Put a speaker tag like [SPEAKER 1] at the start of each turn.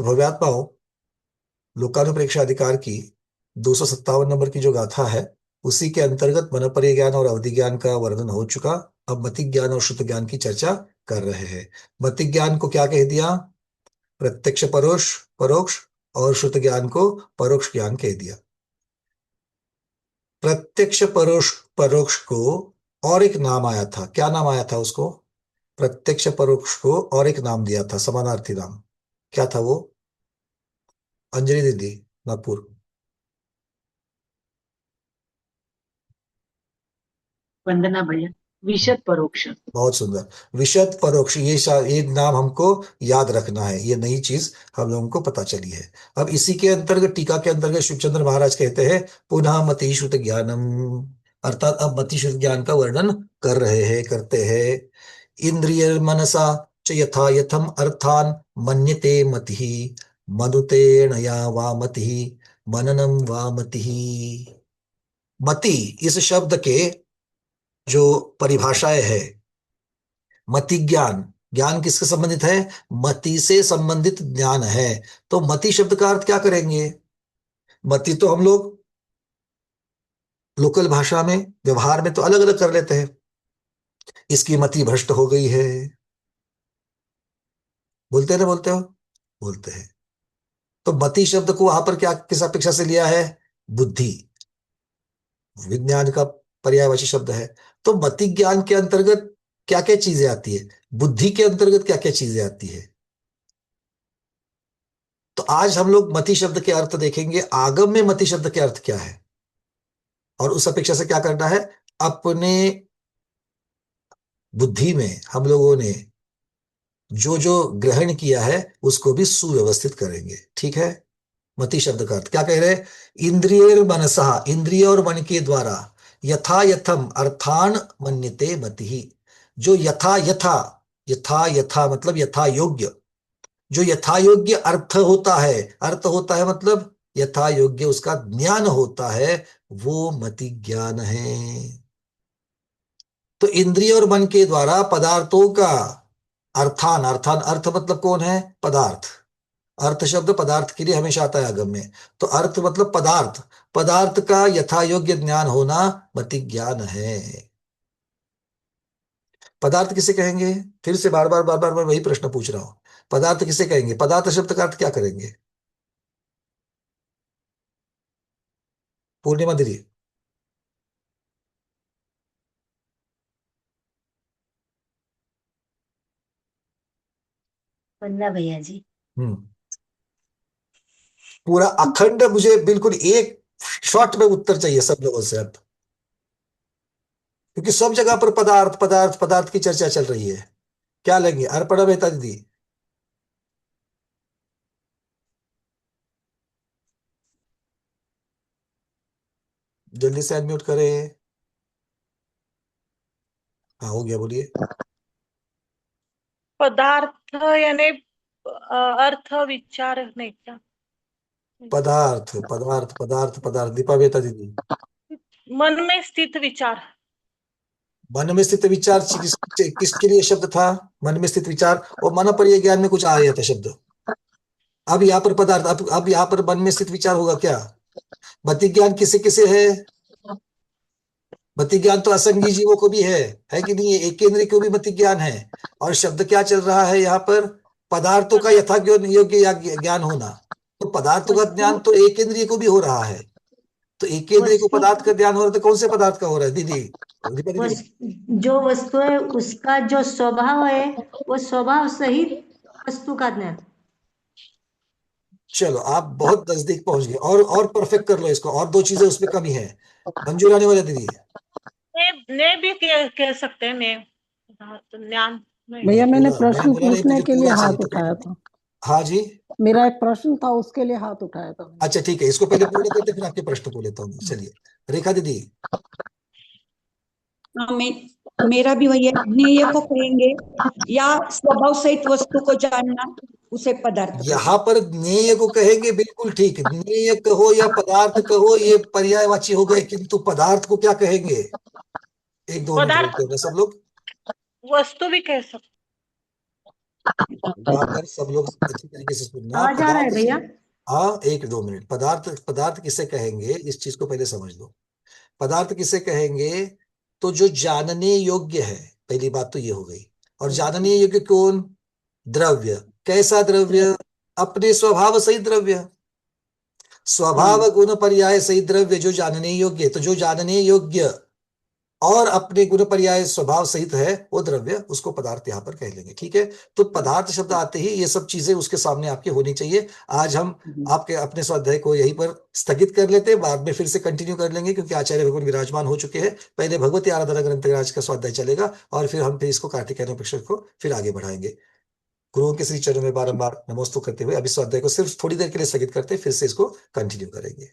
[SPEAKER 1] तो भव्यात्माओं, लोकानुप्रेक्षा अधिकार की 257 नंबर की जो गाथा है, उसी के अंतर्गत मनोपर्य ज्ञान और अवधि ज्ञान का वर्णन हो चुका। अब मति ज्ञान और श्रुत ज्ञान की चर्चा कर रहे हैं। मति ज्ञान को क्या कह दिया? प्रत्यक्ष परोक्ष परोक्ष। और श्रुत ज्ञान को परोक्ष ज्ञान कह दिया। प्रत्यक्ष परोक्ष परोक्ष को और एक नाम आया था, क्या नाम आया था उसको? प्रत्यक्ष परोक्ष को और एक नाम दिया था, समानार्थी नाम। क्या था वो? अंजलि दीदी, नागपुर।
[SPEAKER 2] वंदना भैया। विशद परोक्ष।
[SPEAKER 1] बहुत सुंदर। विशद परोक्ष, ये नाम हमको याद रखना है, ये नई चीज हम लोगों को पता चली है। अब इसी के अंतर्गत, टीका के अंतर्गत शिवचंद्र महाराज कहते हैं पुनः मतिश्रुत ज्ञानम, अर्थात अब मतिश्रुत ज्ञान का वर्णन कर रहे हैं, करते हैं। इंद्रिय मनसा च यथा यथम अर्थान मन्यते मतिः, मनुतेन या वा मतिः, मननम वा मतिः। मति इस शब्द के जो परिभाषाएं है, मति ज्ञान, ज्ञान किससे संबंधित है? मति से संबंधित ज्ञान है। तो मति शब्द का अर्थ क्या करेंगे? मति तो हम लोग लोकल भाषा में, व्यवहार में तो अलग अलग कर लेते हैं। इसकी मति भ्रष्ट हो गई है, बोलते हैं ना, बोलते हो, बोलते हैं। तो मति शब्द को वहां पर क्या, किस अपेक्षा से लिया है? बुद्धि, विज्ञान का पर्यायवाची शब्द है। तो मति ज्ञान के अंतर्गत क्या क्या चीजें आती है? बुद्धि के अंतर्गत क्या क्या चीजें आती है? तो आज हम लोग मति शब्द के अर्थ देखेंगे, आगम में मति शब्द के अर्थ क्या है, और उस अपेक्षा से क्या करना है। अपने बुद्धि में हम लोगों ने जो जो ग्रहण किया है उसको भी सुव्यवस्थित करेंगे, ठीक है। मति शब्द का अर्थ क्या कह रहे हैं? इंद्रिय मनसा, इंद्रिय और मन के द्वारा, यथा यथम अर्थान मन्यते मति, जो यथा यथा, यथा यथा मतलब यथा योग्य, जो यथा योग्य अर्थ होता है, अर्थ होता है मतलब यथा योग्य उसका ज्ञान होता है, वो मति ज्ञान है। तो इंद्रिय और मन के द्वारा पदार्थों का अर्थान, अर्थान अर्थ मतलब कौन है? पदार्थ। अर्थ शब्द पदार्थ के लिए हमेशा आता है आगम में। तो अर्थ मतलब पदार्थ, पदार्थ का यथा योग्य ज्ञान होना मति ज्ञान है। पदार्थ किसे कहेंगे? फिर से बार बार बार बार मैं वही प्रश्न पूछ रहा हूं, पदार्थ किसे कहेंगे? पदार्थ शब्द का अर्थ क्या करेंगे? पूर्णिमा दीदी।
[SPEAKER 3] वंदना भैया जी।
[SPEAKER 1] हम्म। पूरा अखंड, मुझे बिल्कुल एक शॉर्ट में उत्तर चाहिए सब लोगों से अब, क्योंकि सब जगह पर पदार्थ पदार्थ पदार्थ की चर्चा चल रही है। क्या लेंगे? अर्पणा मेहता दीदी। जल्दी से अनम्यूट करें। हाँ, हो गया, बोलिए।
[SPEAKER 4] पदार्थ यानी अर्थ विचार नहीं क्या?
[SPEAKER 1] पदार्थ पदार्थ पदार्थ पदार्थ, दीपा मेहता दीदी।
[SPEAKER 4] मन में स्थित विचार।
[SPEAKER 1] मन में स्थित विचार किसके लिए शब्द था? मन में स्थित विचार, और मन पर ज्ञान में कुछ आया था शब्द। अब यहाँ पर पदार्थ, अब यहाँ पर मन में स्थित विचार होगा क्या? मति ज्ञान किसे किसे है? मति ज्ञान तो असंगी जीवों को भी है कि नहीं? एक केंद्रीय को भी मति ज्ञान है। और शब्द क्या चल रहा है यहाँ पर? पदार्थों का यथा योग्य ज्ञान होना। तो पदार्थों का
[SPEAKER 3] वस्तु
[SPEAKER 1] ज्ञान तो एक केंद्रीय को भी हो रहा है। तो एक केंद्रीय को
[SPEAKER 3] वस्तु
[SPEAKER 1] पदार्थ का ज्ञान हो रहा है, तो कौन से पदार्थ का हो रहा है दीदी? दीपा दीदी।
[SPEAKER 3] वस, जो वस्तु है उसका जो स्वभाव है, वो स्वभाव सहित वस्तु का ज्ञान।
[SPEAKER 1] चलो, आप बहुत नजदीक पहुंच गए, और परफेक्ट कर लो इसको, और दो चीजें उसमें कमी है। मंजूर आने वाले दीदी।
[SPEAKER 4] ने भी कह सकते हैं ने पदार्थ ज्ञान नहीं।
[SPEAKER 5] भैया मैंने
[SPEAKER 1] पूरा मैंने
[SPEAKER 5] प्रश्न
[SPEAKER 1] बोला नहीं,
[SPEAKER 5] पूछने
[SPEAKER 1] मुझे
[SPEAKER 5] के लिए
[SPEAKER 1] पूरा चाहिए
[SPEAKER 5] हाथ
[SPEAKER 1] था।
[SPEAKER 5] उठाया था।
[SPEAKER 1] हाँ जी।
[SPEAKER 5] मेरा एक प्रश्न था, उसके लिए हाथ उठाया था मैंने।
[SPEAKER 1] अच्छा ठीक है, इसको पहले पूरा करते फिर आपके प्रश्न को लेता हूँ। चलिए, रेखा दीदी।
[SPEAKER 6] मेरा भी वही है, ज्ञेय को कहेंगे या स्वभाव सहित वस्तु को जानना, उसे पदार्थ
[SPEAKER 1] यहाँ
[SPEAKER 6] कहेंगे।
[SPEAKER 1] पर ज्ञेय को कहेंगे, बिल्कुल ठीक। ज्ञेय कहो या पदार्थ कहो, ये पर्यायवाची हो गए, किंतु पदार्थ को क्या कहेंगे? एक दो मिनट
[SPEAKER 4] पदार्थ
[SPEAKER 1] रुकते हैं सब लोग।
[SPEAKER 4] वस्तु भी कह सकते।
[SPEAKER 1] गाकर सब लोग अच्छी तरीके से सुनना।
[SPEAKER 3] आवाज आ रहा है
[SPEAKER 1] पदार्थ
[SPEAKER 3] भैया?
[SPEAKER 1] हाँ, 1-2 मिनट। पदार्थ किसे कहेंगे, इस चीज को पहले समझ लो। पदार्थ किसे कहेंगे, तो जो जानने योग्य है, पहली बात तो ये हो गई। और जानने योग्य कौन? द्रव्य। कैसा द्रव्य? अपने स्वभाव सही द्रव्य। स्वभाव गुण पर्याय सही द्रव्य जो जानने योग्य। तो जो जानने योग्य और अपने गुण पर्याय स्वभाव सहित है वो द्रव्य, उसको पदार्थ यहां पर कह लेंगे। ठीक है, तो पदार्थ शब्द आते ही ये सब चीजें उसके सामने आपके होनी चाहिए। आज हम आपके अपने स्वाध्याय को यहीं पर स्थगित कर लेते हैं, बाद में फिर से कंटिन्यू कर लेंगे, क्योंकि आचार्य भगवान विराजमान हो चुके हैं। पहले भगवती आराधना ग्रंथ आज का स्वाध्याय चलेगा और फिर हम फिर इसको कार्तिकेय उपनिषद को फिर आगे बढ़ाएंगे। गुरुओं के श्री चरणों में बारंबार नमोस्तु करते हुए अभी स्वाध्याय को सिर्फ थोड़ी देर के लिए स्थगित करते, फिर से इसको कंटिन्यू करेंगे।